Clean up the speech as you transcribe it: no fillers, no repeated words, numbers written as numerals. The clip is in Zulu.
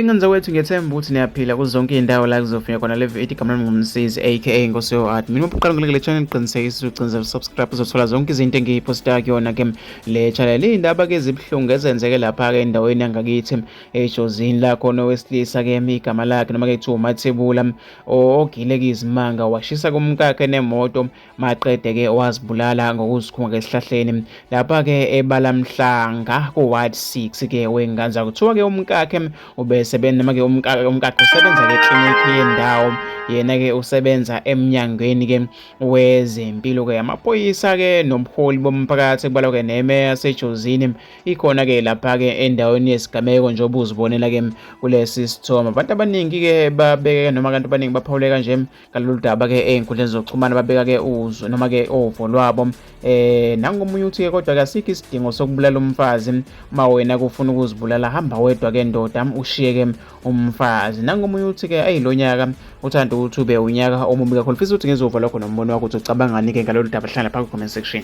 Ingane wethu ngiyethemba ukuthi niyaphila kuzo zonke iy'ndawo la kuzofika khona le video. Igama lami ngumsizi aka Nkosi yo-Art. Mina uqala ngilekele channel ngiqinisekise ucinze subscribe uzothola zonke izinto engiyiphosta kuyona-ke le channel. Iy'ndaba-ke ezibuhlungu ezenzeke lapha-ke endaweni yangakithi ejozini la khona owesilisa-ke igama lakhe noma-ke kuthiwa uMathebula ogileka izimanga washisa kumkakhe nemoto maqede-ke wazibulala ngokuzikhunga esihlahleni lapha-ke ebalamhlanga ku-ward 6-ke wenganza. Kuthiwa-ke umkakhe noma-ke umkakhe usebenza-ke eklinikhi yendawo, yena-ke usebenza emnyangweni-ke wezempilo-ke. Amaphoyisa-ke nobuholi bomphakathi kubalwa-ke nemeya yasejozini ikhona-ke lapha-ke endaweni yesigameko njengoba uzibonela-ke kulesi sithombe. Abantu abaningi-ke babeka noma abantu abaningi baphawuleka nje ngalolu daba-ke ey'nkundleni zokuxhumana, babeka-ke uzwe noma-ke uvo lwabo. Nangomunye uthi-ke kodwa-ke asikho isidingo sokubulala umfazi. Uma wena kufuna ukuzibulala hamba wedwa-ke ndoda ushiye-ke umfazi. Nangomunye uthi-ke lo nyaka uthanda ukuthi ube unyaka omubi kakhulu. Fisa ukuthi ngezovuka lokho nombono wakho ukuthi ucabangani-ke ngalolu daba. Hlala lapha ku-comment section.